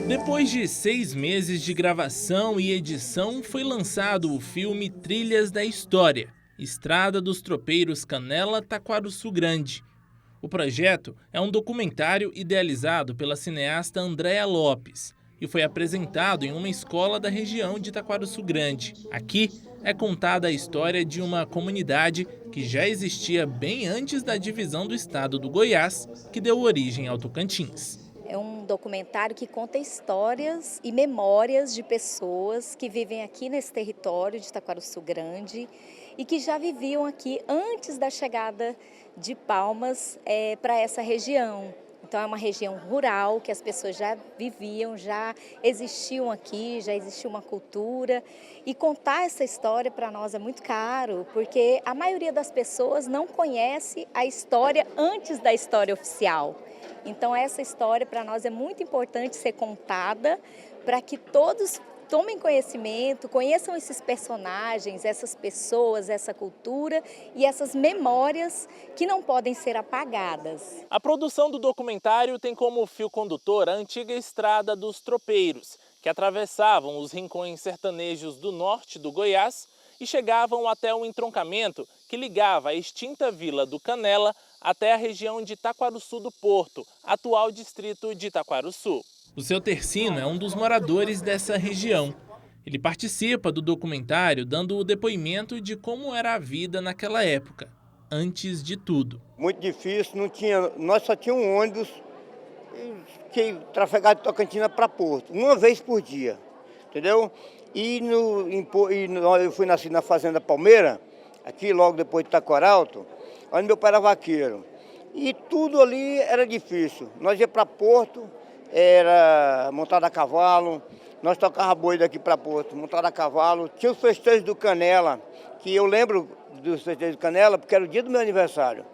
Depois de 6 meses de gravação e edição, foi lançado o filme Trilhas da História, Estrada dos Tropeiros Canela Taquaruçu Grande. O projeto é um documentário idealizado pela cineasta Andréa Lopes e foi apresentado em uma escola da região de Taquaruçu Grande. Aqui é contada a história de uma comunidade que já existia bem antes da divisão do estado do Goiás, que deu origem ao Tocantins. É um documentário que conta histórias e memórias de pessoas que vivem aqui nesse território de Taquaruçu Grande e que já viviam aqui antes da chegada de Palmas para essa região. Então é uma região rural que as pessoas já viviam, já existiam aqui, já existia uma cultura. E contar essa história para nós é muito caro, porque a maioria das pessoas não conhece a história antes da história oficial. Então essa história para nós é muito importante ser contada para que todos tomem conhecimento, conheçam esses personagens, essas pessoas, essa cultura e essas memórias que não podem ser apagadas. A produção do documentário tem como fio condutor a antiga Estrada dos Tropeiros, que atravessavam os rincões sertanejos do norte do Goiás e chegavam até o entroncamento que ligava a extinta vila do Canela até a região de Taquaruçu do Porto, atual distrito de Taquaruçu. O seu Tercino é um dos moradores dessa região. Ele participa do documentário dando o depoimento de como era a vida naquela época, antes de tudo. Muito difícil, não tinha, nós só tínhamos um ônibus que trafegava de Tocantina para Porto, uma vez por dia, entendeu? Eu fui nascido na Fazenda Palmeira, aqui logo depois de Taquaralto, onde meu pai era vaqueiro. E tudo ali era difícil. Nós ia para Porto, era montado a cavalo, nós tocávamos boi daqui para Porto, montado a cavalo. Tinha os festejos do Canela, que eu lembro dos festejos do Canela, porque era o dia do meu aniversário,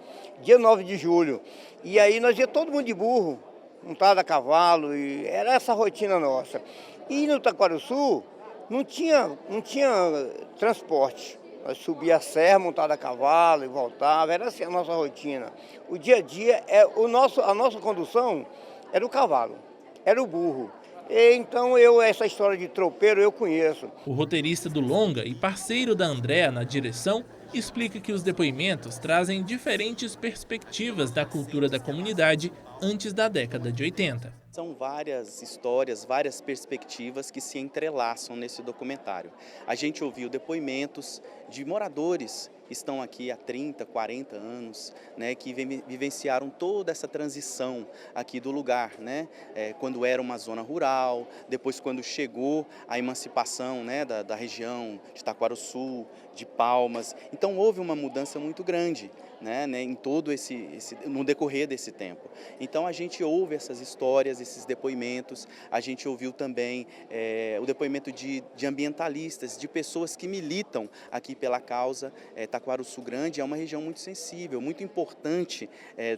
dia 9 de julho. E aí nós ia todo mundo de burro, montado a cavalo, e era essa a rotina nossa. E no Taquaruçu não tinha transporte. Nós subia a serra, montado a cavalo e voltava, era assim a nossa rotina. O dia a dia, a nossa condução era o cavalo, era o burro. Então essa história de tropeiro eu conheço. O roteirista do longa e parceiro da Andréa na direção explica que os depoimentos trazem diferentes perspectivas da cultura da comunidade antes da década de 80. São várias histórias, várias perspectivas que se entrelaçam nesse documentário. A gente ouviu depoimentos de moradores que estão aqui há 30, 40 anos, né, que vivenciaram toda essa transição aqui do lugar, né, quando era uma zona rural, depois quando chegou a emancipação, né, da região de Taquaruçu, de Palmas. Então houve uma mudança muito grande, né, em todo no decorrer desse tempo. Então a gente ouve essas histórias, esses depoimentos, a gente ouviu também o depoimento de ambientalistas, de pessoas que militam aqui pela causa. Taquaruçu Grande é uma região muito sensível, muito importante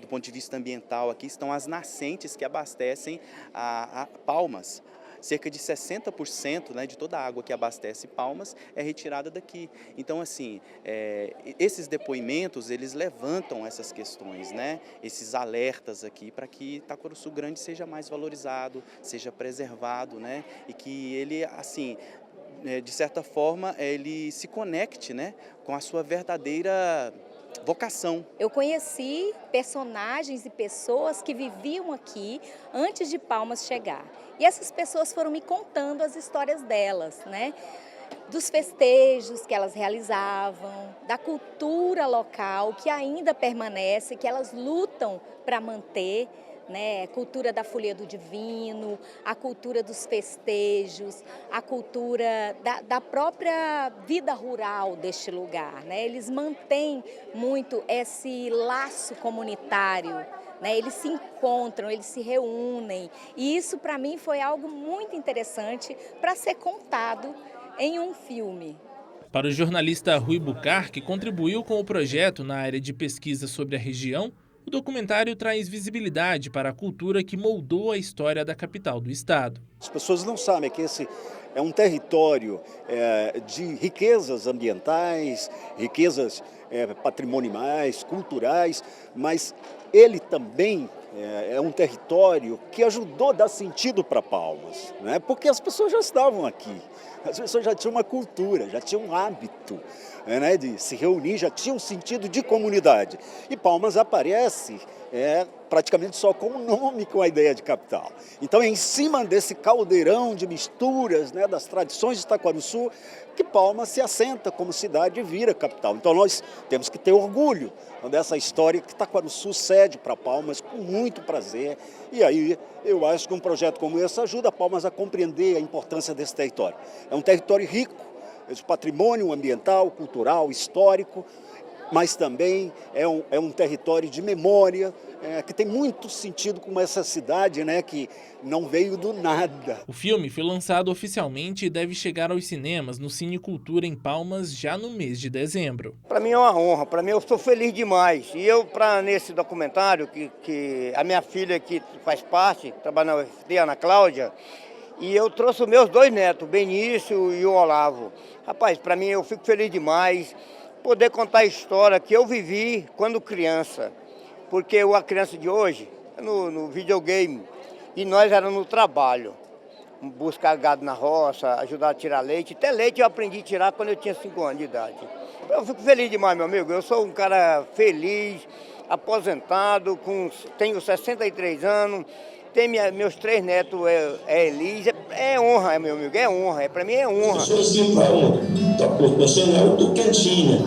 do ponto de vista ambiental. Aqui estão as nascentes que abastecem a Palmas. Cerca de 60%, né, de toda a água que abastece Palmas é retirada daqui. Então, assim, esses depoimentos, eles levantam essas questões, né, esses alertas aqui para que Taquaruçu Grande seja mais valorizado, seja preservado, né, e que ele, assim, de certa forma, ele se conecte, né, com a sua verdadeira vocação. Eu conheci personagens e pessoas que viviam aqui antes de Palmas chegar. E essas pessoas foram me contando as histórias delas, né? Dos festejos que elas realizavam, da cultura local que ainda permanece, que elas lutam para manter, né? A cultura da folia do divino, a cultura dos festejos, a cultura da própria vida rural deste lugar, né? Eles mantêm muito esse laço comunitário, né? Eles se encontram, eles se reúnem e isso para mim foi algo muito interessante para ser contado em um filme. Para o jornalista Rui Bucar, que contribuiu com o projeto na área de pesquisa sobre a região, o documentário traz visibilidade para a cultura que moldou a história da capital do estado. As pessoas não sabem que esse é um território de riquezas ambientais, riquezas patrimoniais, culturais, mas ele também é um território que ajudou a dar sentido para Palmas, né? Porque as pessoas já estavam aqui, as pessoas já tinham uma cultura, já tinham um hábito, né, de se reunir, já tinham um sentido de comunidade. E Palmas aparece praticamente só com o nome, com a ideia de capital. Então é em cima desse caldeirão de misturas, né, das tradições de Itaquaruçu que Palmas se assenta como cidade e vira capital. Então nós temos que ter orgulho dessa história que Itaquaruçu cede para Palmas com muito prazer. E aí eu acho que um projeto como esse ajuda Palmas a compreender a importância desse território. É um território rico de patrimônio ambiental, cultural, histórico, mas também é um território de memória, que tem muito sentido com essa cidade, né, que não veio do nada. O filme foi lançado oficialmente e deve chegar aos cinemas no Cine Cultura em Palmas já no mês de dezembro. Para mim é uma honra, para mim eu estou feliz demais. E eu, nesse documentário, que a minha filha que faz parte, trabalha na UFT, Ana Cláudia, e eu trouxe os meus 2 netos, o Benício e o Olavo. Rapaz, para mim eu fico feliz demais poder contar a história que eu vivi quando criança. Porque a criança de hoje é no videogame e nós éramos no trabalho. Buscar gado na roça, ajudar a tirar leite. Até leite eu aprendi a tirar quando eu tinha 5 anos de idade. Eu fico feliz demais, meu amigo. Eu sou um cara feliz, aposentado, tenho 63 anos. Tem meus 3 netos, Elis. É honra, meu amigo, é honra. Para mim é honra. As pessoas iam para onde? Para o Nacional do Cantina.